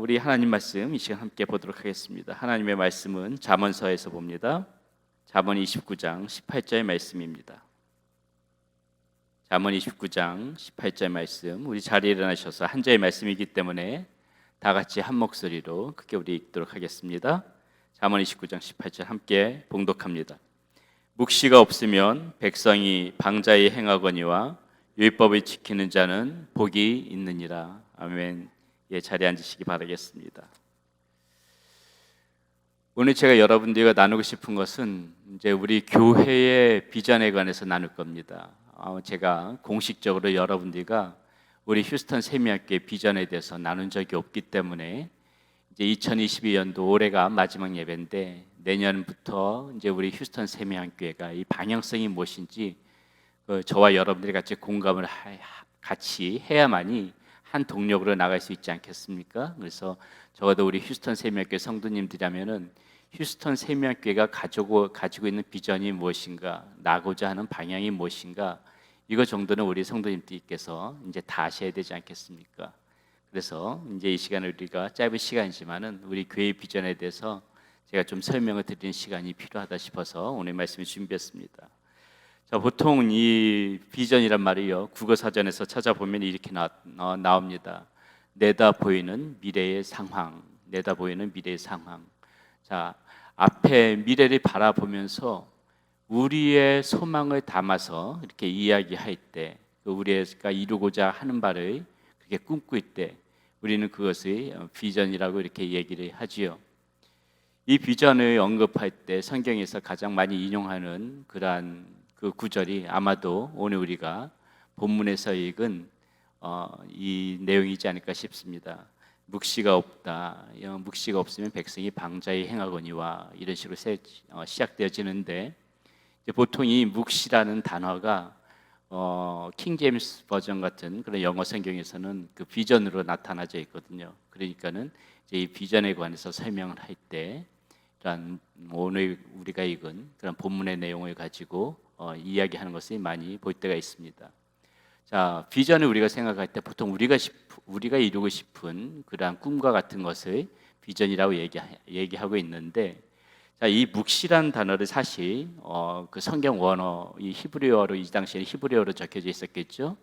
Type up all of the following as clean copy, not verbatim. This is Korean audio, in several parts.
우리 하나님 말씀 이 시간 함께 보도록 하겠습니다. 하나님의 말씀은 잠언서에서 봅니다. 잠언 29장 18절의 말씀입니다. 잠언 29장 18절 말씀, 우리 자리에 일어나셔서 한 절의 말씀이기 때문에 다 같이 한 목소리로 크게 우리 읽도록 하겠습니다. 잠언 29장 18절 함께 봉독합니다. 묵시가 없으면 백성이 방자히 행하거니와 율법을 지키는 자는 복이 있느니라. 아멘. 예, 자리에 앉으시기 바라겠습니다. 오늘 제가 여러분들과 나누고 싶은 것은 이제 우리 교회의 비전에 관해서 나눌 겁니다. 제가 공식적으로 여러분들과 우리 휴스턴 세미학교의 비전에 대해서 나눈 적이 없기 때문에 이제 2022년도 올해가 마지막 예배인데 내년부터 이제 우리 휴스턴 세미학교가 이 방향성이 무엇인지 저와 여러분들이 같이 공감을 같이 해야만이 한 동력으로 나갈 수 있지 않겠습니까? 그래서 적어도 우리 휴스턴 세미학교 성도님들이라면은 휴스턴 세미학교가 가지고 있는 비전이 무엇인가, 나고자 하는 방향이 무엇인가, 이거 정도는 우리 성도님들께서 이제 다 아셔야 되지 않겠습니까? 그래서 이제 이 시간을 우리가 짧은 시간이지만은 우리 교회 비전에 대해서 제가 좀 설명을 드리는 시간이 필요하다 싶어서 오늘 말씀을 준비했습니다. 자, 보통 이 비전이란 말이요, 국어 사전에서 찾아보면 이렇게 나옵니다. 내다 보이는 미래의 상황, 내다 보이는 미래의 상황. 자, 앞에 미래를 바라보면서 우리의 소망을 담아서 이렇게 이야기할 때, 우리가 이루고자 하는 바를 그렇게 꿈꿀 때, 우리는 그것을 비전이라고 이렇게 얘기를 하지요. 이 비전을 언급할 때 성경에서 가장 많이 인용하는 그러한 그 구절이 아마도 오늘 우리가 본문에서 읽은 이 내용이지 않을까 싶습니다. 묵시가 없다. 묵시가 없으면 백성이 방자히 행하거니와, 이런 식으로 시작되어지는데, 이제 보통 이 묵시라는 단어가 킹 제임스 버전 같은 그런 영어 성경에서는 그 비전으로 나타나져 있거든요. 그러니까는 이제 이 비전에 관해서 설명을 할 때, 오늘 우리가 읽은 그런 본문의 내용을 가지고 이야기하는 것이 많이 볼 때가 있습니다. 자, 비전을 우리가 생각할 때 보통 우리가 이루고 싶은 그러한 꿈과 같은 것을 비전이라고 얘기하고 있는데, 자, 이 묵시라는 단어를 사실 그 성경 원어, 이 히브리어로, 이 당시에 히브리어로 적혀져 있었겠죠.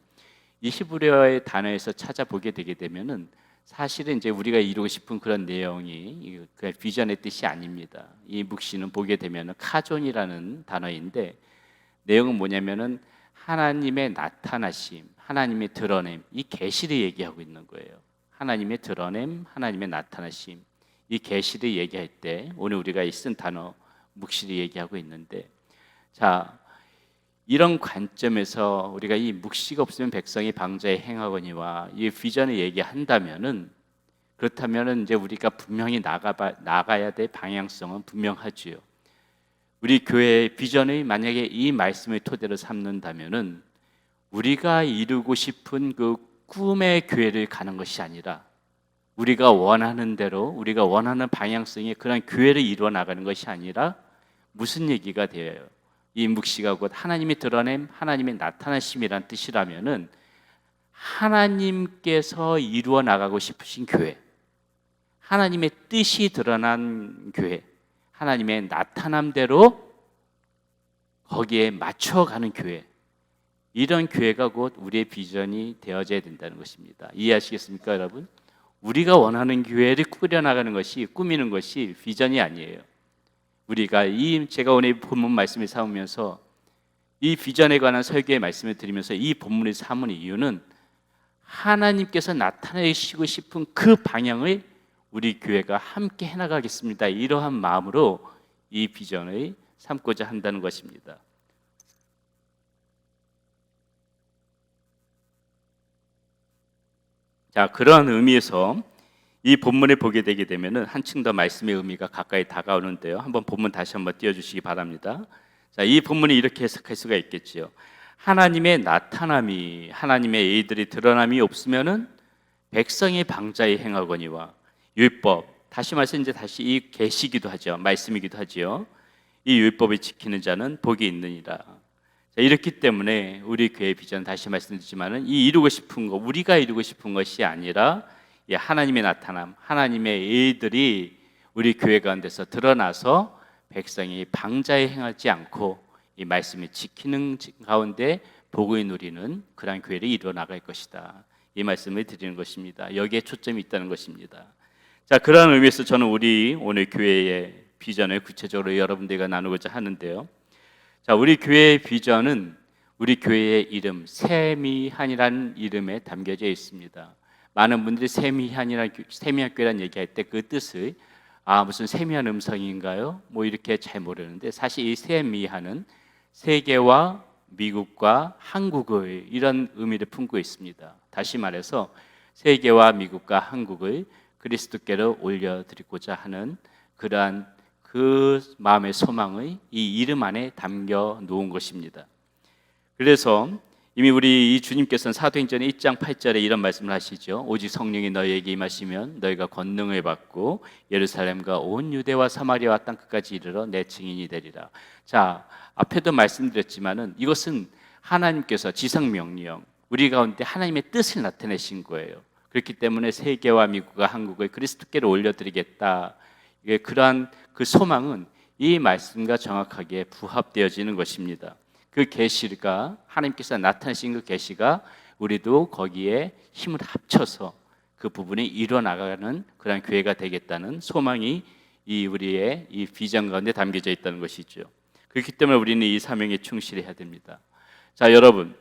이 히브리어의 단어에서 찾아보게 되게 되면은 사실은 이제 우리가 이루고 싶은 그런 내용이 그 비전의 뜻이 아닙니다. 이 묵시는 보게 되면은 카존이라는 단어인데, 내용은 뭐냐면은 하나님의 나타나심, 하나님의 드러냄, 이 계시를 얘기하고 있는 거예요. 하나님의 드러냄, 하나님의 나타나심, 이 계시를 얘기할 때 오늘 우리가 쓴 단어 묵시를 얘기하고 있는데, 자, 이런 관점에서 우리가 이 묵시가 없으면 백성이 방자에 행하거니와 이 비전을 얘기한다면은, 그렇다면은 이제 우리가 분명히 나가야 될 방향성은 분명하지요. 우리 교회의 비전이 만약에 이 말씀을 토대로 삼는다면은 우리가 이루고 싶은 그 꿈의 교회를 가는 것이 아니라 우리가 원하는 대로, 우리가 원하는 방향성의 그런 교회를 이루어 나가는 것이 아니라 무슨 얘기가 되어요? 이 묵시가 곧 하나님의 드러냄, 하나님의 나타나심이란 뜻이라면은 하나님께서 이루어 나가고 싶으신 교회, 하나님의 뜻이 드러난 교회, 하나님의 나타남대로 거기에 맞춰가는 교회, 이런 교회가 곧 우리의 비전이 되어져야 된다는 것입니다. 이해하시겠습니까, 여러분? 우리가 원하는 교회를 꾸려나가는 것이, 꾸미는 것이 비전이 아니에요. 우리가 제가 오늘 본문 말씀을 삼으면서 이 비전에 관한 설교의 말씀을 드리면서 이 본문을 삼은 이유는 하나님께서 나타내시고 싶은 그 방향을 우리 교회가 함께 해나가겠습니다, 이러한 마음으로 이 비전을 삼고자 한다는 것입니다. 자, 그러한 의미에서 이 본문을 보게 되게 되면은 한층 더 말씀의 의미가 가까이 다가오는데요. 한번 본문 다시 한번 띄워주시기 바랍니다. 자, 이 본문이 이렇게 해석할 수가 있겠지요. 하나님의 나타남이, 하나님의 의들이 드러남이 없으면은 백성이 방자히 행하거니와 율법, 다시 말해서 이제 다시 이 계시기도 하죠, 말씀이기도 하지요. 이 율법을 지키는 자는 복이 있느니라. 자, 이렇기 때문에 우리 교회 비전, 다시 말씀드리지만은 이 이루고 싶은 거, 우리가 이루고 싶은 것이 아니라 이 하나님의 나타남, 하나님의 일들이 우리 교회 가운데서 드러나서 백성이 방자에 행하지 않고 이 말씀을 지키는 가운데 복을 누리는 그러한 교회를 이루어 나갈 것이다. 이 말씀을 드리는 것입니다. 여기에 초점이 있다는 것입니다. 자, 그러한 의미에서 저는 우리 오늘 교회의 비전을 구체적으로 여러분들과 나누고자 하는데요. 자, 우리 교회의 비전은 우리 교회의 이름 세미한이라는 이름에 담겨져 있습니다. 많은 분들이 세미한 교회라는 얘기할 때 그 뜻을 무슨 세미한 음성인가요? 뭐 이렇게 잘 모르는데, 사실 이 세미한은 세계와 미국과 한국을 이런 의미를 품고 있습니다. 다시 말해서 세계와 미국과 한국을 그리스도께로 올려드리고자 하는 그러한 그 마음의 소망의 이 이름 안에 담겨 놓은 것입니다. 그래서 이미 우리 이 주님께서는 사도행전 1장 8절에 이런 말씀을 하시죠. 오직 성령이 너희에게 임하시면 너희가 권능을 받고 예루살렘과 온 유대와 사마리아와 땅끝까지 이르러 내 증인이 되리라. 자, 앞에도 말씀드렸지만은 이것은 하나님께서 지상명령, 우리 가운데 하나님의 뜻을 나타내신 거예요. 그렇기 때문에 세계와 미국과 한국을 그리스도께로 올려드리겠다. 그러한 그 소망은 이 말씀과 정확하게 부합되어지는 것입니다. 그 계시가 하나님께서 나타내신 그 계시가 우리도 거기에 힘을 합쳐서 그 부분이 이루어 나가는 그런 교회가 되겠다는 소망이 이 우리의 이 비전 가운데 담겨져 있다는 것이죠. 그렇기 때문에 우리는 이 사명에 충실해야 됩니다. 자, 여러분,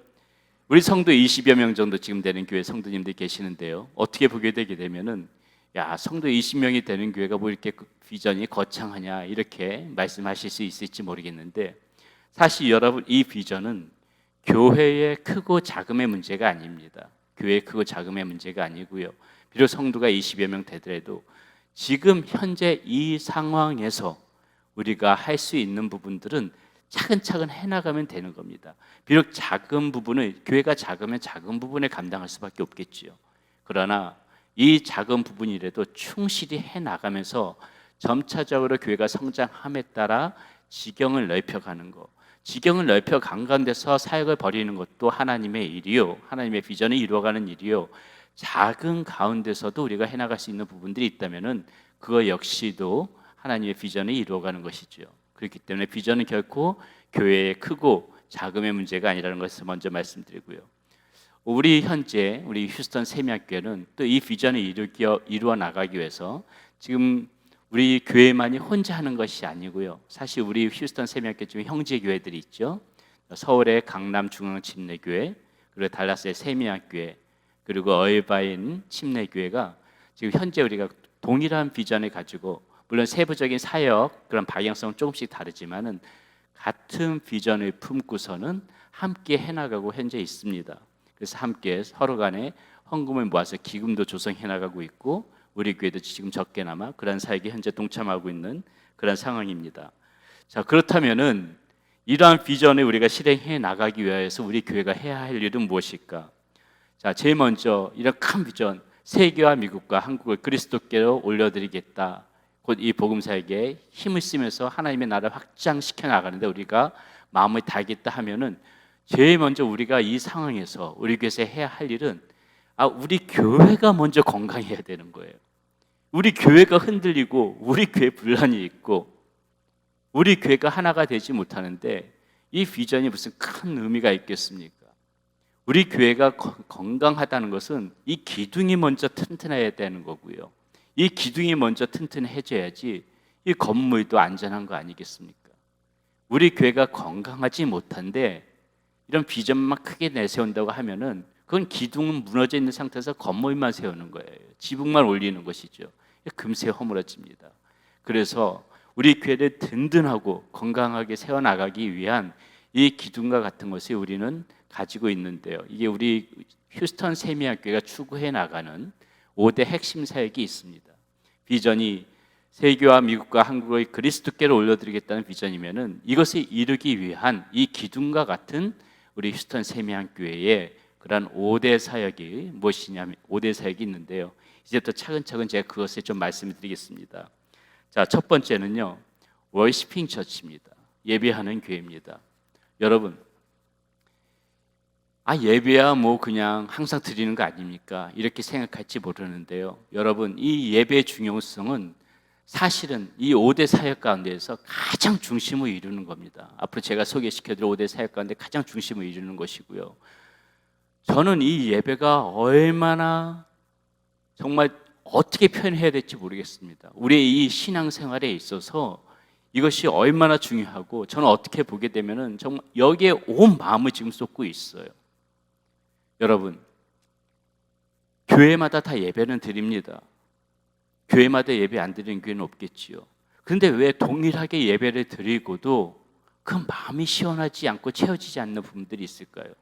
우리 성도 20여 명 정도 지금 되는 교회 성도님들 계시는데요. 어떻게 보게 되게 되면은 성도 20명이 되는 교회가 뭐 이렇게 비전이 거창하냐 이렇게 말씀하실 수 있을지 모르겠는데, 사실 여러분, 이 비전은 교회의 크고 작음의 문제가 아닙니다. 교회의 크고 작음의 문제가 아니고요. 비록 성도가 20여 명 되더라도 지금 현재 이 상황에서 우리가 할 수 있는 부분들은 차근차근 해나가면 되는 겁니다. 비록 작은 부분을, 교회가 작으면 작은 부분을 감당할 수밖에 없겠지요. 그러나 이 작은 부분이라도 충실히 해나가면서 점차적으로 교회가 성장함에 따라 지경을 넓혀가는 것, 지경을 넓혀간 가운데서 사역을 벌이는 것도 하나님의 일이요, 하나님의 비전을 이루어가는 일이요, 작은 가운데서도 우리가 해나갈 수 있는 부분들이 있다면은 그거 역시도 하나님의 비전을 이루어가는 것이죠. 그렇기 때문에 비전은 결코 교회의 크고 작음의 문제가 아니라는 것을 먼저 말씀드리고요. 우리 현재 우리 휴스턴 세미학교는 또 이 비전을 이루어 나가기 위해서 지금 우리 교회만이 혼자 하는 것이 아니고요. 사실 우리 휴스턴 세미학교 중에 형제 교회들이 있죠. 서울의 강남 중앙 침례교회, 그리고 달라스의 세미학교회, 그리고 얼바인 침례교회가 지금 현재 우리가 동일한 비전을 가지고, 물론 세부적인 사역 그런 방향성은 조금씩 다르지만은 같은 비전을 품고서는 함께 해나가고 현재 있습니다. 그래서 함께 서로 간에 헌금을 모아서 기금도 조성해 나가고 있고, 우리 교회도 지금 적게나마 그런 사역에 현재 동참하고 있는 그런 상황입니다. 자, 그렇다면은 이러한 비전을 우리가 실행해 나가기 위해서 우리 교회가 해야 할 일은 무엇일까? 자, 제일 먼저 이런 큰 비전, 세계와 미국과 한국을 그리스도께로 올려드리겠다. 곧 이 복음 사역에 힘을 쓰면서 하나님의 나라를 확장시켜 나가는데 우리가 마음을 다하겠다 하면은 제일 먼저 우리가 이 상황에서 우리 교회에서 해야 할 일은 우리 교회가 먼저 건강해야 되는 거예요. 우리 교회가 흔들리고 우리 교회 분란이 있고 우리 교회가 하나가 되지 못하는데 이 비전이 무슨 큰 의미가 있겠습니까? 우리 교회가 건강하다는 것은 이 기둥이 먼저 튼튼해야 되는 거고요. 이 기둥이 먼저 튼튼해져야지 이 건물도 안전한 거 아니겠습니까? 우리 교회가 건강하지 못한데 이런 비전만 크게 내세운다고 하면은 그건 기둥은 무너져 있는 상태에서 건물만 세우는 거예요. 지붕만 올리는 것이죠. 금세 허물어집니다. 그래서 우리 교회를 든든하고 건강하게 세워나가기 위한 이 기둥과 같은 것을 우리는 가지고 있는데요. 이게 우리 휴스턴 세미학교가 추구해 나가는 5대 핵심 사역이 있습니다. 비전이 세계와 미국과 한국을 그리스도께로 올려드리겠다는 비전이면은 이것을 이루기 위한 이 기둥과 같은 우리 휴스턴 세미학교의 그러한 5대 사역이 무엇이냐면 5대 사역이 있는데요. 이제부터 차근차근 제가 그것을 좀 말씀을 드리겠습니다. 자, 첫 번째는요, 월시핑 처치입니다. 예배하는 교회입니다. 여러분, 예배야 뭐 그냥 항상 드리는 거 아닙니까? 이렇게 생각할지 모르는데요. 여러분, 이 예배의 중요성은 사실은 이 5대 사역 가운데에서 가장 중심을 이루는 겁니다. 앞으로 제가 소개시켜드릴 5대 사역 가운데 가장 중심을 이루는 것이고요. 저는 이 예배가 얼마나 정말 어떻게 표현해야 될지 모르겠습니다. 우리의 이 신앙생활에 있어서 이것이 얼마나 중요하고 저는 어떻게 보게 되면은 정말 여기에 온 마음을 지금 쏟고 있어요. 여러분, 교회마다 다 예배는 드립니다. 교회마다 예배 안 드리는 교회는 없겠지요. 그런데 왜 동일하게 예배를 드리고도 그 마음이 시원하지 않고 채워지지 않는 부분들이 있을까요?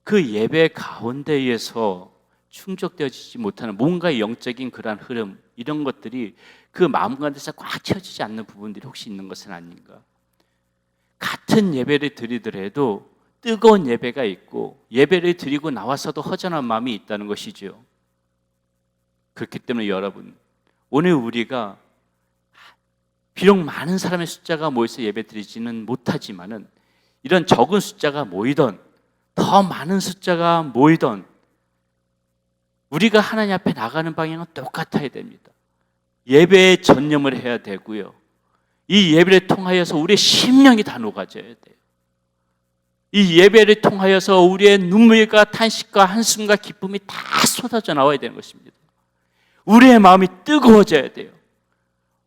그 예배 가운데에서 충족되어지지 못하는 뭔가 영적인 그러한 흐름, 이런 것들이 그 마음 가운데서 꽉 채워지지 않는 부분들이 혹시 있는 것은 아닌가? 같은 예배를 드리더라도 뜨거운 예배가 있고 예배를 드리고 나와서도 허전한 마음이 있다는 것이죠. 그렇기 때문에 여러분, 오늘 우리가 비록 많은 사람의 숫자가 모여서 예배 드리지는 못하지만은 이런 적은 숫자가 모이던 더 많은 숫자가 모이던 우리가 하나님 앞에 나가는 방향은 똑같아야 됩니다. 예배에 전념을 해야 되고요. 이 예배를 통하여서 우리의 심령이 다 녹아져야 돼요. 이 예배를 통하여서 우리의 눈물과 탄식과 한숨과 기쁨이 다 쏟아져 나와야 되는 것입니다. 우리의 마음이 뜨거워져야 돼요.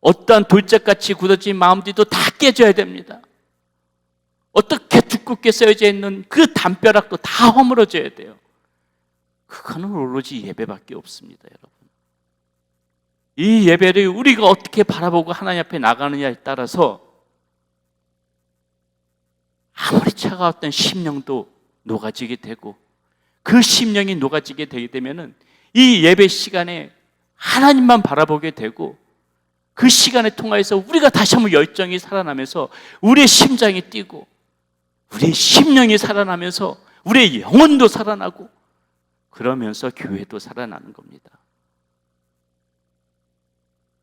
어떠한 돌짝같이 굳어진 마음들도 다 깨져야 됩니다. 어떻게 두껍게 써져 있는 그 담벼락도 다 허물어져야 돼요. 그거는 오로지 예배밖에 없습니다, 여러분. 이 예배를 우리가 어떻게 바라보고 하나님 앞에 나가느냐에 따라서 아무리 차가웠던 심령도 녹아지게 되고, 그 심령이 녹아지게 되게 되면은 이 예배 시간에 하나님만 바라보게 되고, 그 시간을 통해서 우리가 다시 한번 열정이 살아나면서 우리의 심장이 뛰고 우리의 심령이 살아나면서 우리의 영혼도 살아나고, 그러면서 교회도 살아나는 겁니다.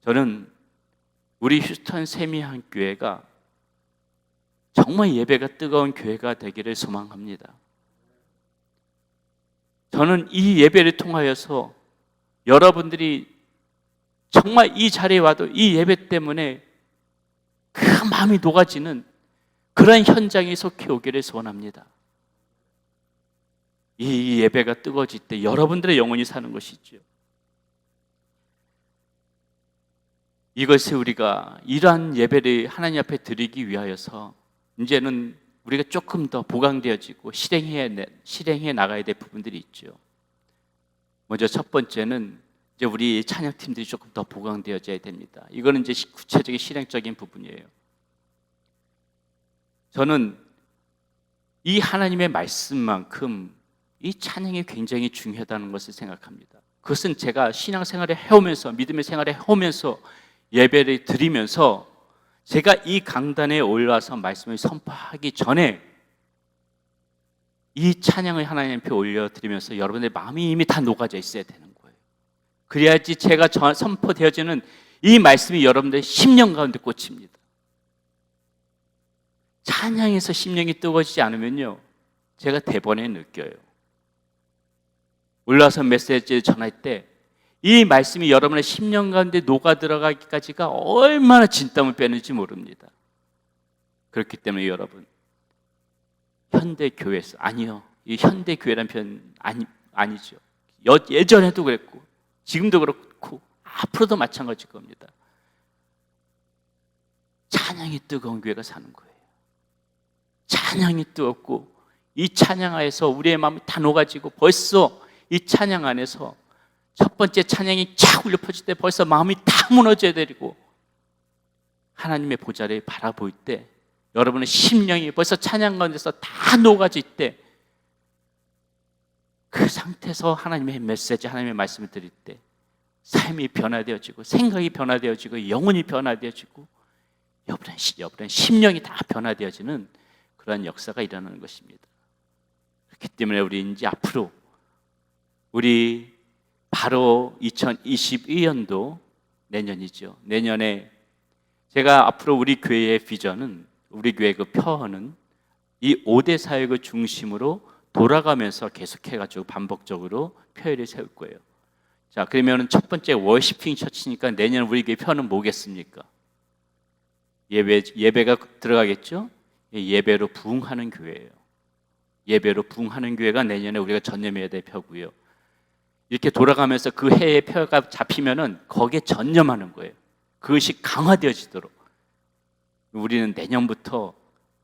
저는 우리 휴스턴 세미한교회가 정말 예배가 뜨거운 교회가 되기를 소망합니다. 저는 이 예배를 통하여서 여러분들이 정말 이 자리에 와도 이 예배 때문에 그 마음이 녹아지는 그런 현장에 속해 오기를 소원합니다. 이 예배가 뜨거워질 때 여러분들의 영혼이 사는 것이죠. 이것을 우리가 이러한 예배를 하나님 앞에 드리기 위하여서 이제는 우리가 조금 더 보강되어지고 실행해 나가야 될 부분들이 있죠. 먼저 첫 번째는 이제 우리 찬양팀들이 조금 더 보강되어져야 됩니다. 이거는 이제 구체적인 실행적인 부분이에요. 저는 이 하나님의 말씀만큼 이 찬양이 굉장히 중요하다는 것을 생각합니다. 그것은 제가 신앙생활을 해오면서, 믿음의 생활을 해오면서, 예배를 드리면서 제가 이 강단에 올라와서 말씀을 선포하기 전에 이 찬양을 하나님 앞에 올려드리면서 여러분의 마음이 이미 다 녹아져 있어야 되는 거예요. 그래야지 제가 선포되어지는 이 말씀이 여러분들의 심령 가운데 꽂힙니다. 찬양에서 심령이 뜨거워지지 않으면요, 제가 대번에 느껴요. 올라와서 메시지를 전할 때 이 말씀이 여러분의 심령 가운데 녹아 들어가기까지가 얼마나 진땀을 빼는지 모릅니다. 그렇기 때문에 여러분, 현대교회에서, 아니요, 이 현대교회란 표현 아니죠. 예전에도 그랬고 지금도 그렇고 앞으로도 마찬가지일 겁니다. 찬양이 뜨거운 교회가 사는 거예요. 찬양이 뜨겁고 이 찬양 안에서 우리의 마음이 다 녹아지고, 벌써 이 찬양 안에서 첫 번째 찬양이 쫙 울려 퍼질 때 벌써 마음이 다 무너져야 되고, 하나님의 보좌를 바라볼 때 여러분의 심령이 벌써 찬양 가운데서 다 녹아질 때, 그 상태에서 하나님의 메시지, 하나님의 말씀을 드릴 때 삶이 변화되어지고, 생각이 변화되어지고, 영혼이 변화되어지고, 여러분의 심령이 다 변화되어지는 그런 역사가 일어나는 것입니다. 그렇기 때문에 우리 이제 앞으로 우리 바로 2022년도 내년이죠. 내년에 제가 앞으로 우리 교회의 비전은, 우리 교회 그 표어는 이 5대 사역을 중심으로 돌아가면서 계속해가지고 반복적으로 표회를 세울 거예요. 자, 그러면 첫 번째 워시핑 처치니까 내년 우리 교회 표는 뭐겠습니까? 예배가 들어가겠죠? 예배로 부흥하는 교회예요. 예배로 부흥하는 교회가 내년에 우리가 전념해야 될 표고요. 이렇게 돌아가면서 그 해의 표가 잡히면은 거기에 전념하는 거예요. 그것이 강화되어지도록. 우리는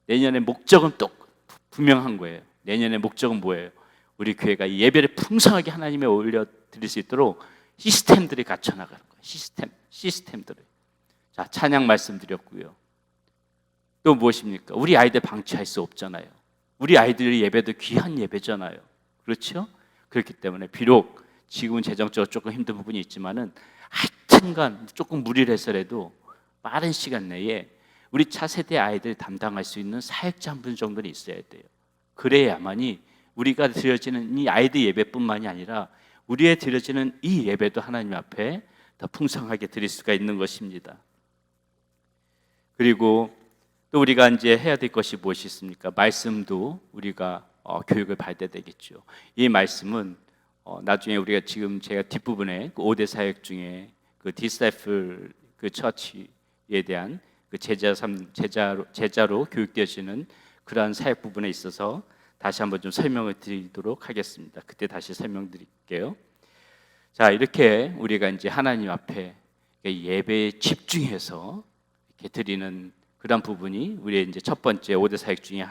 내년의 목적은 또 분명한 거예요. 내년의 목적은 뭐예요? 우리 교회가 예배를 풍성하게 하나님에 올려드릴 수 있도록 시스템들이 갖춰나가는 거예요. 시스템들을. 자, 찬양 말씀드렸고요. 또 무엇입니까? 우리 아이들 방치할 수 없잖아요. 우리 아이들의 예배도 귀한 예배잖아요. 그렇죠? 그렇기 때문에 비록 지금은 재정적으로 조금 힘든 부분이 있지만은 하여튼간 조금 무리를 해서라도 빠른 시간 내에 우리 차세대 아이들 담당할 수 있는 사역자 한 분 정도는 있어야 돼요. 그래야만이 우리가 드려지는 이 아이들 예배뿐만이 아니라 우리의 드려지는 이 예배도 하나님 앞에 더 풍성하게 드릴 수가 있는 것입니다. 그리고 또 우리가 이제 해야 될 것이 무엇이 있습니까? 말씀도 우리가 교육을 받아야 되겠죠. 이 말씀은 나중에 우리가 지금 제가 뒷부분에 그 5대 사역 중에 그 디스사이플 그 처치에 대한 그 제자로 교육되어지는 그러한 사역 부분에 있어서 다시 한번 좀 설명을 드리도록 하겠습니다. 그때 다시 설명드릴게요. 자, 이렇게 우리가 이제 하나님 앞에 예배에 집중해서 이렇게 드리는 그런 부분이 우리의 이제 첫 번째 5대 사역 중에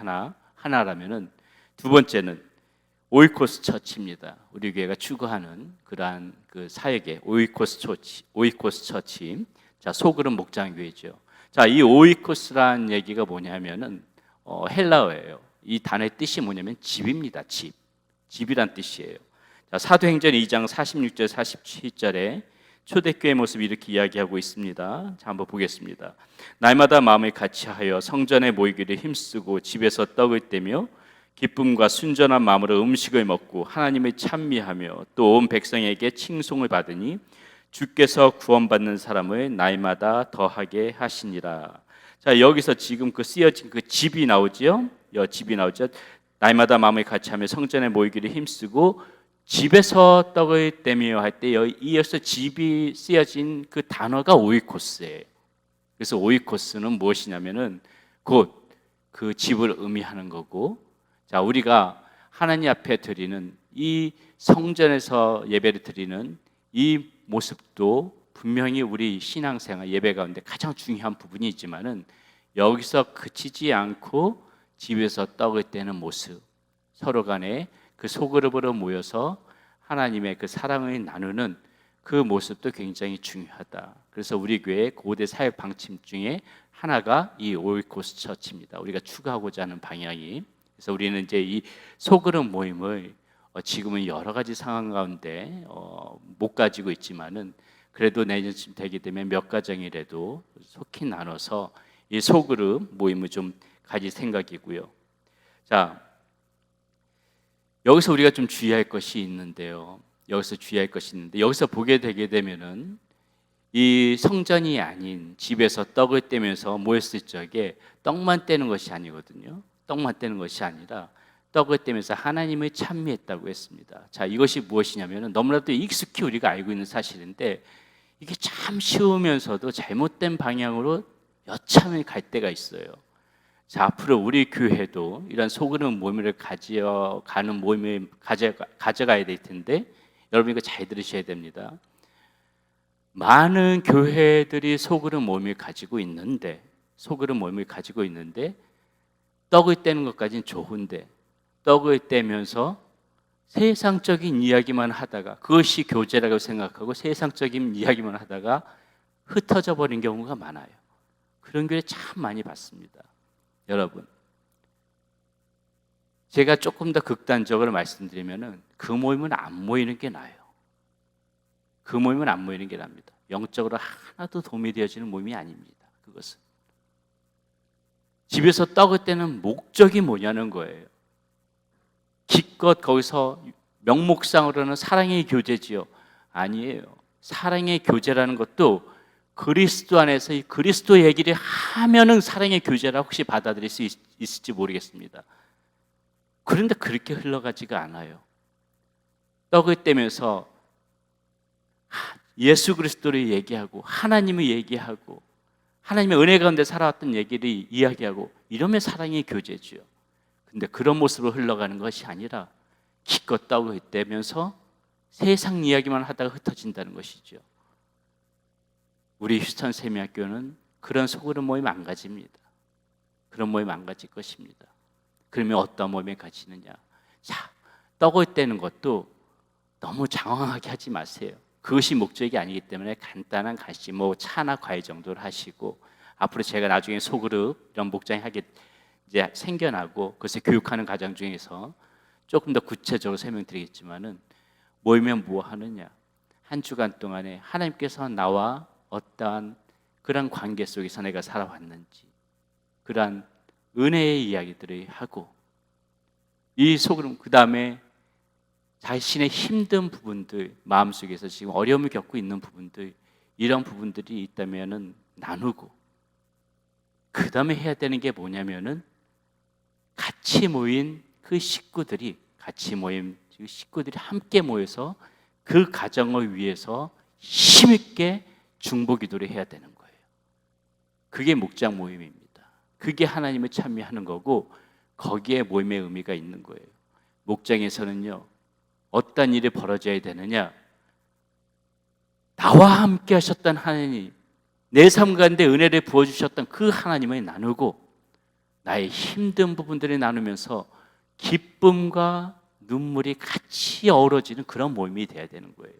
하나라면은 두 번째는 오이코스 처치입니다. 우리 교회가 추구하는 그러한 그 사역의 오이코스 처치. 자, 소그룹 목장교회죠. 자, 이 오이코스라는 얘기가 뭐냐면은 헬라어예요. 이 단어의 뜻이 뭐냐면 집입니다. 집이란 뜻이에요. 자, 사도행전 2장 46절 47절에 초대교회의 모습 이렇게 이야기하고 있습니다. 자, 한번 보겠습니다. 날마다 마음을 같이하여 성전에 모이기를 힘쓰고 집에서 떡을 떼며 기쁨과 순전한 마음으로 음식을 먹고 하나님을 찬미하며 또 온 백성에게 칭송을 받으니 주께서 구원받는 사람을 날마다 더하게 하시니라. 자, 여기서 지금 그 쓰여진 그 집이 나오죠. 집이 나오죠. 날마다 마음을 같이하며 성전에 모이기를 힘쓰고 집에서 떡을 떼며 할 때 이어서 집이 쓰여진 그 단어가 오이코스예요. 그래서 오이코스는 무엇이냐면은 곧 그 집을 의미하는 거고, 자, 우리가 하나님 앞에 드리는 이 성전에서 예배를 드리는 이 모습도 분명히 우리 신앙생활 예배 가운데 가장 중요한 부분이 있지만은 여기서 그치지 않고 집에서 떡을 떼는 모습, 서로 간에 그 소그룹으로 모여서 하나님의 그 사랑을 나누는 그 모습도 굉장히 중요하다. 그래서 우리 교회의 고대 사역 방침 중에 하나가 이 오이코스 처치입니다. 우리가 추구하고자 하는 방향이. 그래서 우리는 이제 이 소그룹 모임을 지금은 여러 가지 상황 가운데 못 가지고 있지만은 그래도 내년쯤 되게 되면 몇 가정이라도 속히 나눠서 이 소그룹 모임을 좀 가질 생각이고요. 자, 여기서 우리가 좀 주의할 것이 있는데요. 여기서 보게 되게 되면은 이 성전이 아닌 집에서 떡을 떼면서 모였을 적에 떡만 떼는 것이 아니거든요. 떡만 떼는 것이 아니라 떡을 떼면서 하나님을 찬미했다고 했습니다. 자, 이것이 무엇이냐면은 너무나도 익숙히 우리가 알고 있는 사실인데 이게 참 쉬우면서도 잘못된 방향으로 여참을 갈 때가 있어요. 자, 앞으로 우리 교회도 이런 소그룹 모임을 가져가는 모임을 가져가야 될 텐데 여러분 이거 잘 들으셔야 됩니다. 많은 교회들이 소그룹 모임을 가지고 있는데 떡을 떼는 것까지는 좋은데 떡을 떼면서 세상적인 이야기만 하다가 그것이 교제라고 생각하고 세상적인 이야기만 하다가 흩어져 버린 경우가 많아요. 그런 교회 참 많이 봤습니다. 여러분, 제가 조금 더 극단적으로 말씀드리면은 그 모임은 안 모이는 게 나아요. 그 모임은 안 모이는 게 납니다. 영적으로 하나도 도움이 되어지는 모임이 아닙니다. 그것은 집에서 떡을 떼는 목적이 뭐냐는 거예요. 기껏 거기서 명목상으로는 사랑의 교제지요. 아니에요. 사랑의 교제라는 것도 그리스도 안에서 이 그리스도 얘기를 하면은 사랑의 교제라 혹시 받아들일 수 있을지 모르겠습니다. 그런데 그렇게 흘러가지가 않아요. 떡을 떼면서 예수 그리스도를 얘기하고 하나님을 얘기하고 하나님의 은혜 가운데 살아왔던 얘기를 이야기하고 이러면 사랑의 교제죠. 근데 그런 모습으로 흘러가는 것이 아니라 기껏 떡을 떼면서 세상 이야기만 하다가 흩어진다는 것이죠. 우리 휴스턴 세미학교는 그런 속으로 모임 안 가집니다. 그런 모임 안 가질 것입니다. 그러면 어떤 모임에 가지느냐? 자, 떡을 떼는 것도 너무 장황하게 하지 마세요. 그것이 목적이 아니기 때문에 간단한 간식, 뭐 차나 과일 정도를 하시고, 앞으로 제가 나중에 소그룹 이런 목장이 하게 이제 생겨나고 그것을 교육하는 과정 중에서 조금 더 구체적으로 설명드리겠지만은, 모이면 뭐 하느냐? 한 주간 동안에 하나님께서 나와 어떠한 그런 관계 속에서 내가 살아왔는지, 그러한 은혜의 이야기들을 하고, 이 소그룹 그 다음에 자신의 힘든 부분들, 마음속에서 지금 어려움을 겪고 있는 부분들, 이런 부분들이 있다면은 나누고, 그 다음에 해야 되는 게 뭐냐면은 같이 모인 그 식구들이 함께 모여서 그 가정을 위해서 힘있게 중보기도를 해야 되는 거예요. 그게 목장 모임입니다. 그게 하나님을 찬미하는 거고, 거기에 모임의 의미가 있는 거예요. 목장에서는요, 어떤 일이 벌어져야 되느냐? 나와 함께 하셨던 하나님, 내 삶 가운데 은혜를 부어주셨던 그 하나님을 나누고, 나의 힘든 부분들을 나누면서 기쁨과 눈물이 같이 어우러지는 그런 모임이 돼야 되는 거예요.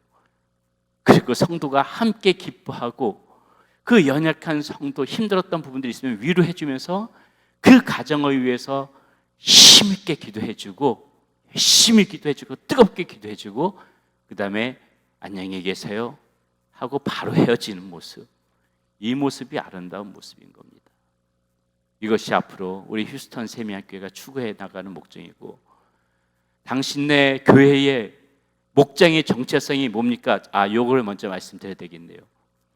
그리고 성도가 함께 기뻐하고, 그 연약한 성도, 힘들었던 부분들이 있으면 위로해 주면서 그 가정을 위해서 힘있게 기도해주고, 열심히 기도해주고, 뜨겁게 기도해주고, 그 다음에 안녕히 계세요 하고 바로 헤어지는 모습, 이 모습이 아름다운 모습인 겁니다. 이것이 앞으로 우리 휴스턴 세미학교가 추구해 나가는 목적이고, 당신네 교회의 목장의 정체성이 뭡니까? 요걸 먼저 말씀드려야 되겠네요.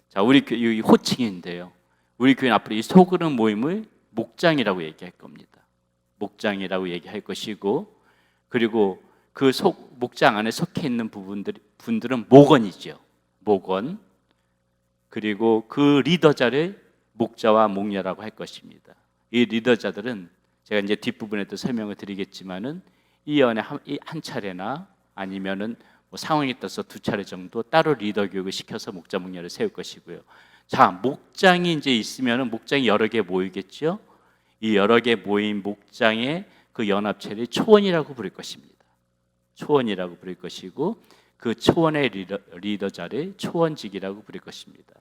자, 우리 교회 호칭인데요, 우리 교회는 앞으로 이 소그룹 모임을 목장이라고 얘기할 겁니다. 목장이라고 얘기할 것이고, 그리고 그 목장 안에 속해 있는 분들은 목원이죠. 목원. 그리고 그 리더자를 목자와 목녀라고 할 것입니다. 이 리더자들은 제가 이제 뒷부분에도 설명을 드리겠지만은 이 연에 한 차례나 아니면은 뭐 상황에 따라서 두 차례 정도 따로 리더 교육을 시켜서 목자 목녀를 세울 것이고요. 자, 목장이 이제 있으면은 목장이 여러 개 모이겠죠. 이 여러 개 모인 목장의 그 연합체를 초원이라고 부를 것입니다. 초원이라고 부를 것이고, 그 초원의 리더자를 초원직이라고 부를 것입니다.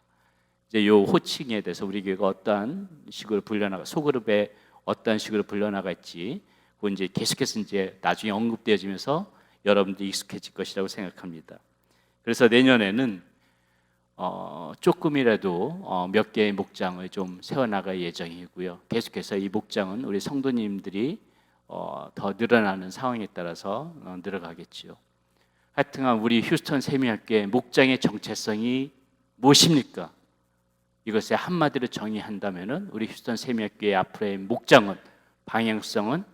이제 요 호칭에 대해서 우리 교회가 어떠한 식으로 불려나가, 소그룹에 어떠한 식으로 불려나갈지, 그건 이제 계속해서 이제 나중에 언급되어지면서 여러분들이 익숙해질 것이라고 생각합니다. 그래서 내년에는 조금이라도 몇 개의 목장을 좀 세워나갈 예정이고요. 계속해서 이 목장은 우리 성도님들이 더 늘어나는 상황에 따라서 늘어가겠지요. 하여튼간 우리 휴스턴 세미학교의 목장의 정체성이 무엇입니까? 이것을 한마디로 정의한다면은 우리 휴스턴 세미학교의 앞으로의 목장은, 방향성은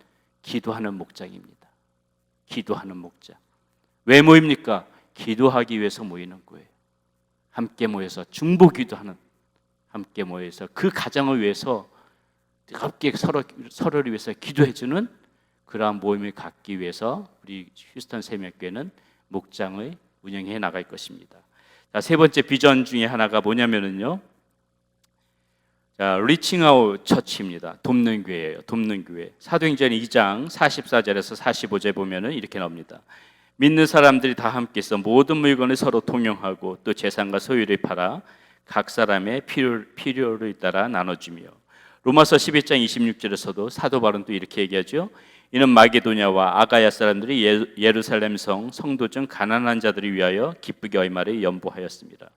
기도하는 목장입니다. 기도하는 목장. 왜 모입니까? 기도하기 위해서 모이는 거예요. 함께 모여서 중보기도하는, 함께 모여서 그 가정을 위해서 뜨겁게 서로를 위해서 기도해주는 그러한 모임을 갖기 위해서 우리 휴스턴 세미학교는 목장을 운영해 나갈 것입니다. 자, 세 번째 비전 중에 하나가 뭐냐면은요, 자, 리칭아웃 처치입니다. 돕는 교회예요. 돕는 교회. 사도행전 2장 44절에서 45절 보면은 이렇게 나옵니다. 믿는 사람들이 다 함께서 모든 물건을 서로 통용하고 또 재산과 소유를 팔아 각 사람의 필요를 따라 나눠주며. 로마서 11장 26절에서도 사도 바울은 또 이렇게 얘기하죠. 이는 마게도냐와 아가야 사람들이 예루살렘 성도 중 가난한 자들을 위하여 기쁘게 얼마를 연보하였습니다.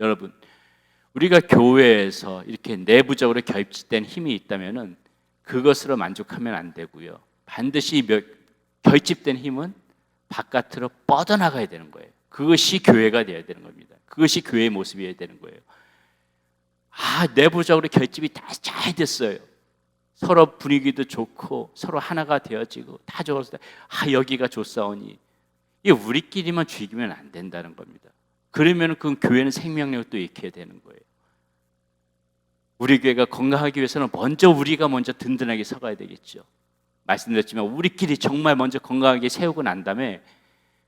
여러분, 우리가 교회에서 이렇게 내부적으로 결집된 힘이 있다면은 그것으로 만족하면 안 되고요. 반드시 결집된 힘은 바깥으로 뻗어나가야 되는 거예요. 그것이 교회가 되어야 되는 겁니다. 그것이 교회의 모습이어야 되는 거예요. 내부적으로 결집이 다 잘 됐어요. 서로 분위기도 좋고 서로 하나가 되어지고 다 좋아서 여기가 좋사오니 이게 우리끼리만 죽이면 안 된다는 겁니다. 그러면 그 교회는 생명력을 또 익혀야 되는 거예요. 우리 교회가 건강하기 위해서는 우리가 먼저 든든하게 서가야 되겠죠. 말씀드렸지만 우리끼리 정말 먼저 건강하게 세우고 난 다음에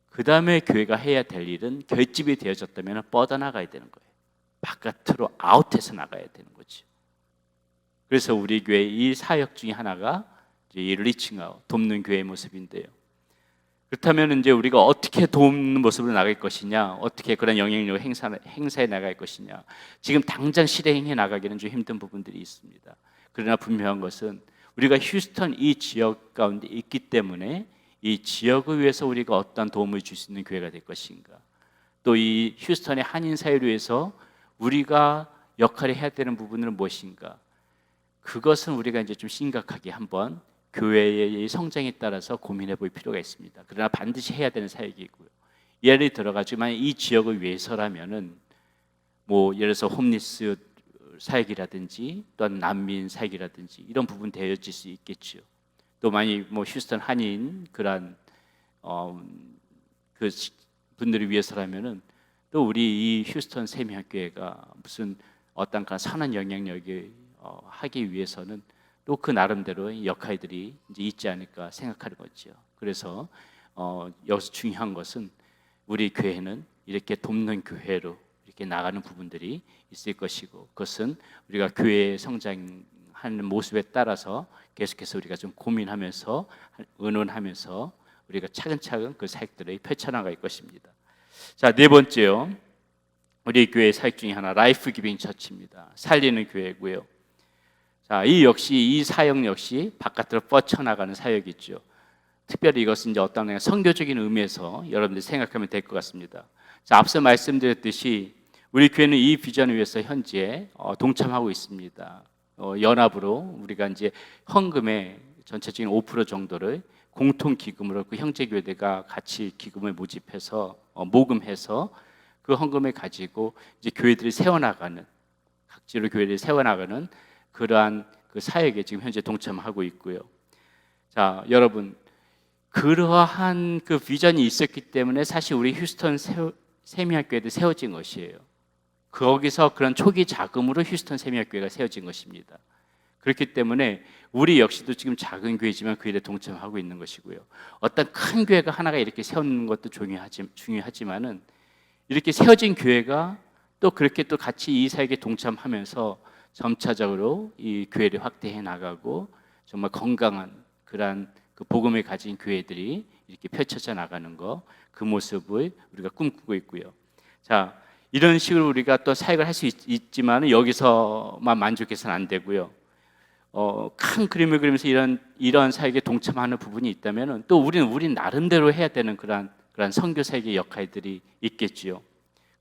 그 다음에 교회가 해야 될 일은 결집이 되어졌다면 뻗어나가야 되는 거예요. 바깥으로 아웃해서 나가야 되는 거죠. 그래서 우리 교회 이 사역 중에 하나가 이 리칭아웃, 돕는 교회의 모습인데요. 그렇다면 이제 우리가 어떻게 돕는 모습으로 나갈 것이냐, 어떻게 그런 영향력을 행사해 나갈 것이냐, 지금 당장 실행해 나가기는 좀 힘든 부분들이 있습니다. 그러나 분명한 것은 우리가 휴스턴 이 지역 가운데 있기 때문에 이 지역을 위해서 우리가 어떤 도움을 줄 수 있는 교회가 될 것인가, 또 이 휴스턴의 한인 사회를 위해서 우리가 역할을 해야 되는 부분은 무엇인가, 그것은 우리가 이제 좀 심각하게 한번 교회의 성장에 따라서 고민해 볼 필요가 있습니다. 그러나 반드시 해야 되는 사역이고요. 예를 들어가지만 이 지역을 위해서라면은 예를 들어서 홈리스 사역이라든지 또한 난민 사역이라든지 이런 부분 되어질 수 있겠죠. 또 많이 휴스턴 한인 그런 그 분들을 위해서라면은 또 우리 이 휴스턴 세미학교회가 무슨 어떤 그런 선한 영향력을 하기 위해서는 또 그 나름대로의 역할들이 이제 있지 않을까 생각하는 거죠. 그래서 여기서 중요한 것은 우리 교회는 이렇게 돕는 교회로 이렇게 나가는 부분들이 있을 것이고, 그것은 우리가 교회의 성장하는 모습에 따라서 계속해서 우리가 좀 고민하면서 의논하면서 우리가 차근차근 그 사역들을 펼쳐나갈 것입니다. 자, 네 번째요. 우리 교회 사역 중에 하나 라이프 기빙 처치입니다. 살리는 교회고요. 자, 이 사역 역시 바깥으로 뻗쳐나가는 사역이죠. 특별히 이것은 이제 어떤 선교적인 의미에서 여러분들이 생각하면 될 것 같습니다. 자, 앞서 말씀드렸듯이 우리 교회는 이 비전을 위해서 현재 동참하고 있습니다. 연합으로 우리가 이제 헌금의 전체적인 5% 정도를 공통 기금으로 그 형제 교회들과 같이 기금을 모집해서 모금해서 그 헌금을 가지고 이제 교회들이 세워나가는, 각지로 교회를 세워나가는 그러한 그 사역에 지금 현재 동참하고 있고요. 자, 여러분, 그러한 그 비전이 있었기 때문에 사실 우리 휴스턴 세미학교회도 세워진 것이에요. 거기서 그런 초기 자금으로 휴스턴 세미학교회가 세워진 것입니다. 그렇기 때문에 우리 역시도 지금 작은 교회지만 그 일에 동참하고 있는 것이고요. 어떤 큰 교회가 하나가 이렇게 세우는 것도 중요하지만은 이렇게 세워진 교회가 또 그렇게 또 같이 이 사역에 동참하면서 점차적으로 이 교회를 확대해 나가고 정말 건강한 그런 그 복음을 가진 교회들이 이렇게 펼쳐져 나가는 거, 그 모습을 우리가 꿈꾸고 있고요. 자, 이런 식으로 우리가 또 사역을 할 수 있지만 여기서만 만족해서는 안 되고요. 큰 그림을 그리면서 이런 사역에 동참하는 부분이 있다면은 또 우리는 나름대로 해야 되는 그런 선교 사역의 역할들이 있겠지요.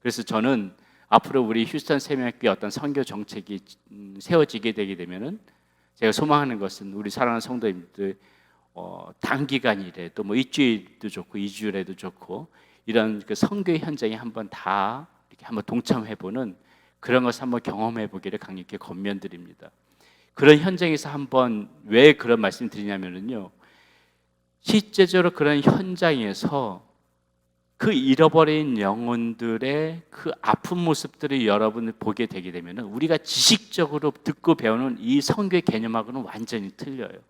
그래서 저는 앞으로 우리 휴스턴 세미학교의 어떤 선교 정책이 세워지게 되게 되면은 제가 소망하는 것은 우리 사랑하는 성도님들 단기간이라도 일주일도 좋고 2주일에도 좋고 이런 그 선교의 현장에 한번 이렇게 한번 동참해보는 그런 것을 한번 경험해보기를 강력히 권면드립니다. 그런 현장에서 한번 왜 그런 말씀 드리냐면요, 실제적으로 그런 현장에서 그 잃어버린 영혼들의 그 아픈 모습들을 여러분을 보게 되게 되면 우리가 지식적으로 듣고 배우는 이 선교의 개념하고는 완전히 틀려요.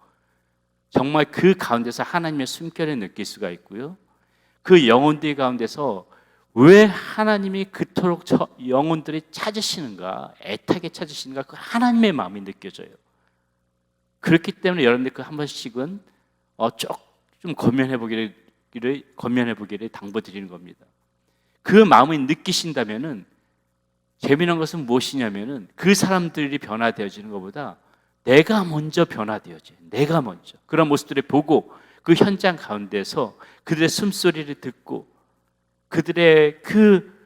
정말 그 가운데서 하나님의 숨결을 느낄 수가 있고요, 그 영혼들 가운데서 왜 하나님이 그토록 영혼들이 찾으시는가, 애타게 찾으시는가, 그 하나님의 마음이 느껴져요. 그렇기 때문에 여러분들 그 한 번씩은 좀 권면해 보기를 당부드리는 겁니다. 그 마음을 느끼신다면은 재미난 것은 무엇이냐면은 그 사람들이 변화되어지는 것보다 내가 먼저 변화되어져요. 내가 먼저 그런 모습들을 보고 그 현장 가운데서 그들의 숨소리를 듣고 그들의 그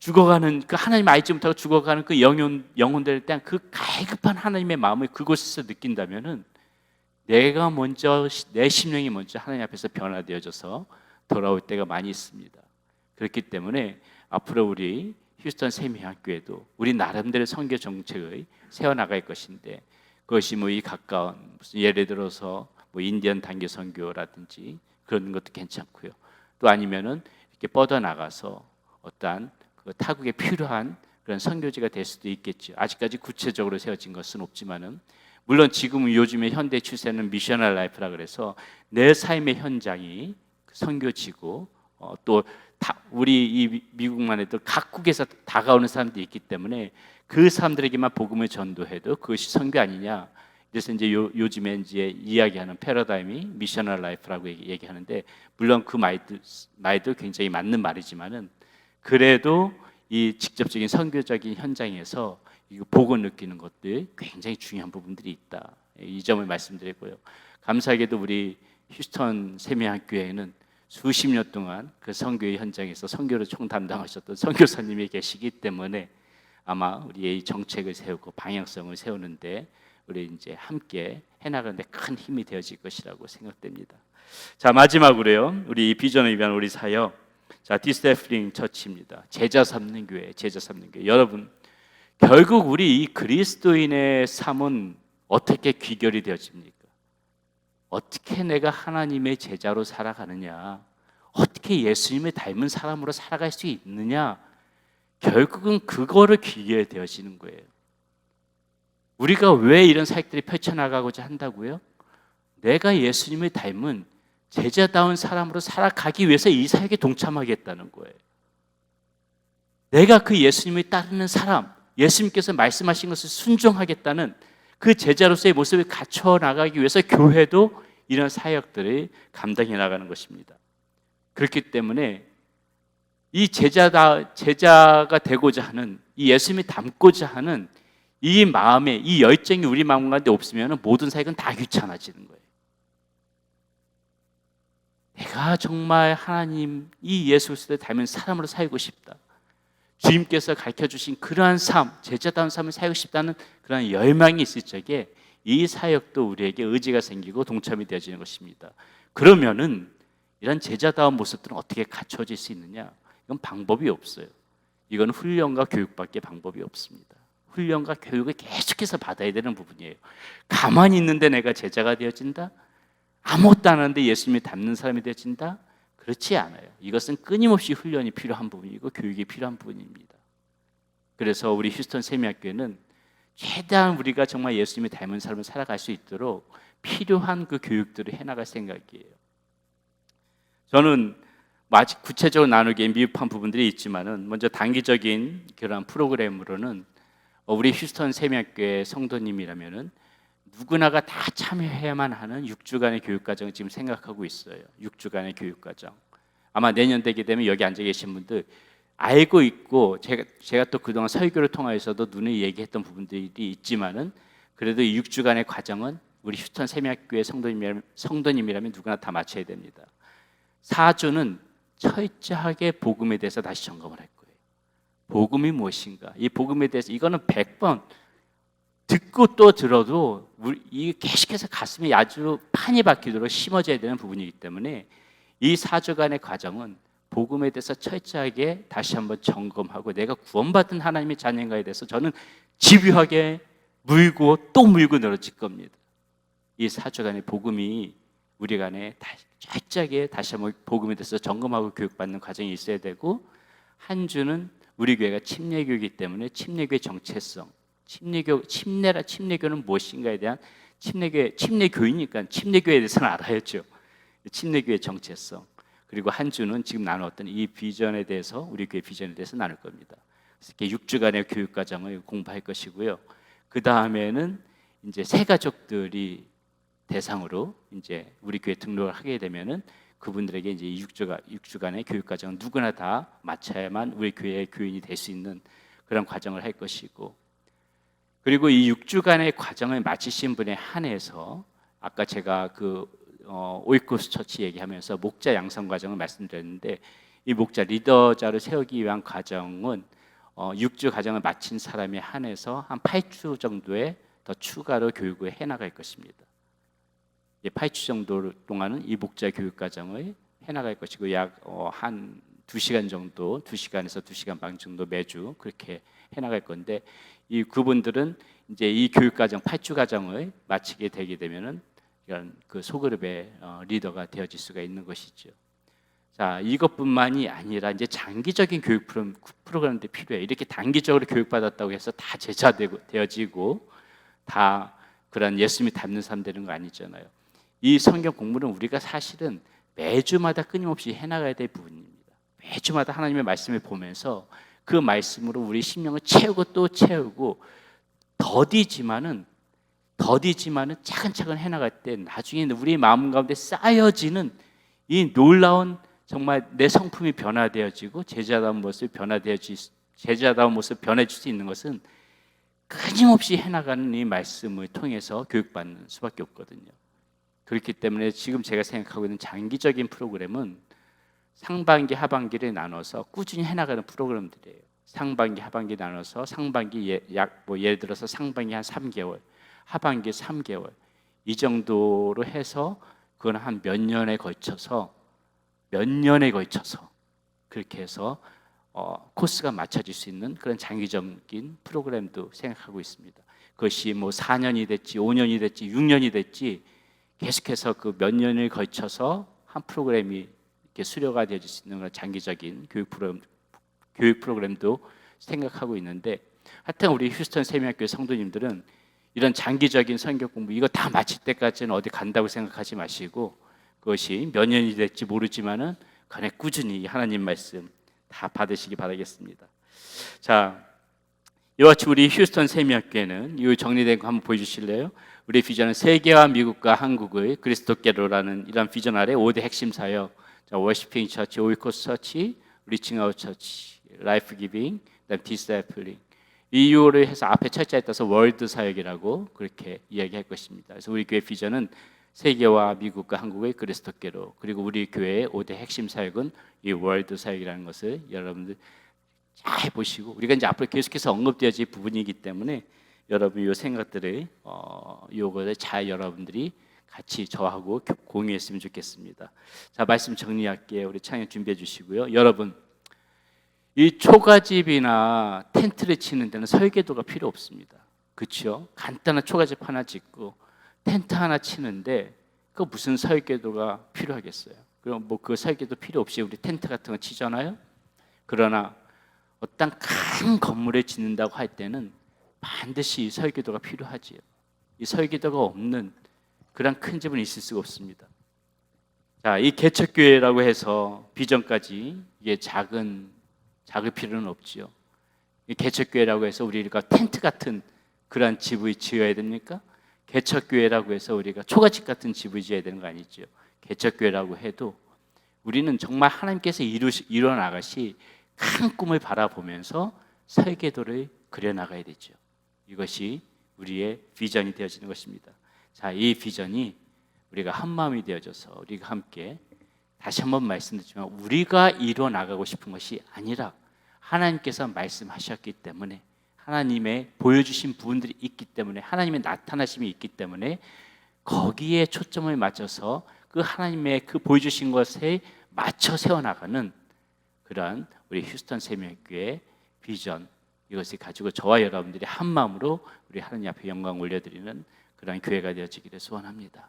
죽어가는 그 하나님 알지 못하고 죽어가는 그 영혼들에 대한 그 갈급한 하나님의 마음을 그곳에서 느낀다면은 내가 먼저, 내 심령이 먼저 하나님 앞에서 변화되어져서 돌아올 때가 많이 있습니다. 그렇기 때문에 앞으로 우리 휴스턴 세미학교에도 우리 나름대로 선교 정책을 세워나갈 것인데, 그것이 뭐 이 가까운 무슨 예를 들어서 뭐 인디언 단기 선교라든지 그런 것도 괜찮고요. 또 아니면은 이렇게 뻗어 나가서 어떠한 그 타국에 필요한 그런 선교지가 될 수도 있겠죠. 아직까지 구체적으로 세워진 것은 없지만은, 물론 지금 요즘에 현대 추세는 미셔널 라이프라 그래서 내 삶의 현장이 선교지고, 또 우리 이 미국만 해도 각국에서 다가오는 사람들이 있기 때문에 그 사람들에게만 복음을 전도해도 그것이 선교 아니냐. 그래서 이제 요즘에 이제 이야기하는 패러다임이 미셔널 라이프라고 얘기하는데, 물론 그 말도 굉장히 맞는 말이지만은, 그래도 이 직접적인 선교적인 현장에서 이거 복을 느끼는 것들 굉장히 중요한 부분들이 있다. 이 점을 말씀드리고요. 감사하게도 우리 휴스턴 세미학교에는 수십 년 동안 그 선교의 현장에서 선교를 총담당하셨던 선교사님이 계시기 때문에 아마 우리의 이 정책을 세우고 방향성을 세우는데 우리 이제 함께 해나가는데 큰 힘이 되어질 것이라고 생각됩니다. 자, 마지막으로요, 우리 비전을 위한 우리 사역, 자, 디스테플링 처치입니다. 제자 삼는 교회, 제자 삼는 교회. 여러분, 결국 우리 이 그리스도인의 삶은 어떻게 귀결이 되어집니까? 어떻게 내가 하나님의 제자로 살아가느냐, 어떻게 예수님을 닮은 사람으로 살아갈 수 있느냐, 결국은 그거를 귀결되어지는 거예요. 우리가 왜 이런 사역들이 펼쳐나가고자 한다고요? 내가 예수님을 닮은 제자다운 사람으로 살아가기 위해서 이 사역에 동참하겠다는 거예요. 내가 그 예수님을 따르는 사람, 예수님께서 말씀하신 것을 순종하겠다는 그 제자로서의 모습을 갖춰 나가기 위해서 교회도 이런 사역들을 감당해 나가는 것입니다. 그렇기 때문에 이 제자가 되고자 하는, 이 예수님이 닮고자 하는 이 마음에, 이 열정이 우리 마음 가운데 없으면 모든 사역은 다 귀찮아지는 거예요. 내가 정말 하나님, 이 예수 그리스도를 닮은 사람으로 살고 싶다, 주님께서 가르쳐주신 그러한 삶, 제자다운 삶을 살고 싶다는 그런 열망이 있을 적에 이 사역도 우리에게 의지가 생기고 동참이 되어지는 것입니다. 그러면은 이런 제자다운 모습들은 어떻게 갖춰질 수 있느냐? 이건 방법이 없어요. 이건 훈련과 교육밖에 방법이 없습니다. 훈련과 교육을 계속해서 받아야 되는 부분이에요. 가만히 있는데 내가 제자가 되어진다? 아무것도 안 하는데 예수님이 닮는 사람이 되어진다? 그렇지 않아요. 이것은 끊임없이 훈련이 필요한 부분이고 교육이 필요한 부분입니다. 그래서 우리 휴스턴 세미학교는 최대한 우리가 정말 예수님이 닮은 삶을 살아갈 수 있도록 필요한 그 교육들을 해나갈 생각이에요. 저는 아직 구체적으로 나누기에 미흡한 부분들이 있지만은, 먼저 단기적인 그런 프로그램으로는 우리 휴스턴 세미학교의 성도님이라면은 누구나가 다 참여해야만 하는 6주간의 교육과정을 지금 생각하고 있어요. 6주간의 교육과정. 아마 내년 되게 되면 여기 앉아 계신 분들 알고 있고, 제가 또 그동안 설교를 통해서도 눈에 얘기했던 부분들이 있지만은, 그래도 이 6주간의 과정은 우리 휴스턴 세미학교의 성도님이라면 누구나 다 마쳐야 됩니다. 4주는 철저하게 복음에 대해서 다시 점검을 할 거예요. 복음이 무엇인가? 이 복음에 대해서 이거는 100번 듣고 또 들어도 이 계속해서 가슴에 아주 판이 박히도록 심어져야 되는 부분이기 때문에 이 4주간의 과정은 복음에 대해서 철저하게 다시 한번 점검하고, 내가 구원받은 하나님의 자녀인가에 대해서 저는 집요하게 물고 또 물고 늘어질 겁니다. 이 4주간의 복음이 우리 간에 철저하게 다시 한번 복음에 대해서 점검하고 교육받는 과정이 있어야 되고, 한 주는 우리 교회가 침례교이기 때문에 침례교의 정체성, 침례교는 무엇인가에 대한 침례교이니까 침례교에 대해서는 알아야죠. 침례교의 정체성. 그리고 한 주는 지금 나눴던 이 비전에 대해서, 우리 교회 비전에 대해서 나눌 겁니다. 그래서 이렇게 6주간의 교육 과정을 공부할 것이고요. 그 다음에는 이제 새 가족들이 대상으로 이제 우리 교회 등록을 하게 되면은 그분들에게 이제 6주간의 교육 과정은 누구나 다 마쳐야만 우리 교회의 교인이 될 수 있는 그런 과정을 할 것이고, 그리고 이 6주간의 과정을 마치신 분에 한해서 아까 제가 오이코스 처치 얘기하면서 목자 양성 과정을 말씀드렸는데, 이 목자 리더자를 세우기 위한 과정은 6주 과정을 마친 사람에 한해서 한 8주 정도에 더 추가로 교육을 해나갈 것입니다. 8주 정도 동안은 이 목자 교육 과정을 해나갈 것이고, 약 한 2시간 정도, 2시간에서 2시간 반 정도 매주 그렇게 해나갈 건데, 이 그분들은 이제 이 교육과정 8주 과정을 마치게 되게 되면은 이런 그 소그룹의 리더가 되어질 수가 있는 것이죠. 자, 이것뿐만이 아니라 이제 장기적인 교육 프로그램도 필요해요. 이렇게 단기적으로 교육받았다고 해서 다 제자 되어지고 다 그런 예수님이 닮는 사람 되는 거 아니잖아요. 이 성경 공부는 우리가 사실은 매주마다 끊임없이 해나가야 될 부분입니다. 매주마다 하나님의 말씀을 보면서 그 말씀으로 우리 심령을 채우고 또 채우고 더디지만은 차근차근 해나갈 때 나중에는 우리 마음 가운데 쌓여지는 이 놀라운 정말 내 성품이 변화되어지고 제자다운 모습 변해질 수 있는 것은 끊임없이 해나가는 이 말씀을 통해서 교육받는 수밖에 없거든요. 그렇기 때문에 지금 제가 생각하고 있는 장기적인 프로그램은 상반기, 하반기를 나눠서 꾸준히 해나가는 프로그램들이에요. 상반기, 하반기 나눠서 상반기 예를 들어서 상반기 한 3개월, 하반기 3개월 이 정도로 해서 그건 한 몇 년에 걸쳐서 그렇게 해서 코스가 맞춰질 수 있는 그런 장기적인 프로그램도 생각하고 있습니다. 그것이 뭐 4년이 됐지, 5년이 됐지, 6년이 됐지 계속해서 그 몇 년을 걸쳐서 한 프로그램이 이렇게 수료가 되어질 수 있는 그런 장기적인 교육 프로그램도 생각하고 있는데, 하여튼 우리 휴스턴 세미학교의 성도님들은 이런 장기적인 성경 공부 이거 다 마칠 때까지는 어디 간다고 생각하지 마시고 그것이 몇 년이 될지 모르지만은 간에 꾸준히 하나님 말씀 다 받으시기 바라겠습니다. 자, 이와 같이 우리 휴스턴 세미학교에는 이 정리된 거 한번 보여주실래요? 우리 비전은 세계와 미국과 한국의 그리스도께로라는 이런 비전 아래 5대 핵심 사역, 워시핑 처치, 오이코스 처치, 리칭 아웃 처치, 라이프 기빙, 그다음 디스사이플링, 이유를 해서 앞에 철자에 따라서 월드 사역이라고 그렇게 이야기할 것입니다. 그래서 우리 교회 비전은 세계와 미국과 한국의 그리스도께로, 그리고 우리 교회의 5대 핵심 사역은 이 월드 사역이라는 것을 여러분들 잘 보시고, 우리가 이제 앞으로 계속해서 언급되어질 부분이기 때문에 여러분 이 생각들을 요거를 잘 여러분들이 같이 저하고 공유했으면 좋겠습니다. 자, 말씀 정리할게요. 우리 찬양 준비해 주시고요. 여러분, 이 초가집이나 텐트를 치는 데는 설계도가 필요 없습니다. 그렇죠? 간단한 초가집 하나 짓고 텐트 하나 치는데 그 무슨 설계도가 필요하겠어요? 그럼 뭐 그 설계도 필요 없이 우리 텐트 같은 거 치잖아요. 그러나 어떤 큰 건물을 짓는다고 할 때는 반드시 이 설계도가 필요하지요. 이 설계도가 없는 그런 큰 집은 있을 수가 없습니다. 자, 이 개척교회라고 해서 비전까지 이게 작을 필요는 없지요. 이 개척교회라고 해서 우리가 텐트 같은 그런 집을 지어야 됩니까? 개척교회라고 해서 우리가 초가집 같은 집을 지어야 되는 거 아니죠. 개척교회라고 해도 우리는 정말 하나님께서 이뤄나가시 큰 꿈을 바라보면서 설계도를 그려나가야 되죠. 이것이 우리의 비전이 되어지는 것입니다. 자, 이 비전이 우리가 한 마음이 되어져서 우리가 함께 다시 한번 말씀드리지만 우리가 이뤄나가고 싶은 것이 아니라 하나님께서 말씀하셨기 때문에, 하나님의 보여주신 부분들이 있기 때문에, 하나님의 나타나심이 있기 때문에 거기에 초점을 맞춰서 그 하나님의 그 보여주신 것에 맞춰 세워나가는 그러한 우리 휴스턴 세미학교의 비전, 이것을 가지고 저와 여러분들이 한 마음으로 우리 하나님 앞에 영광 올려드리는 그런 교회가 되어지기를 소원합니다.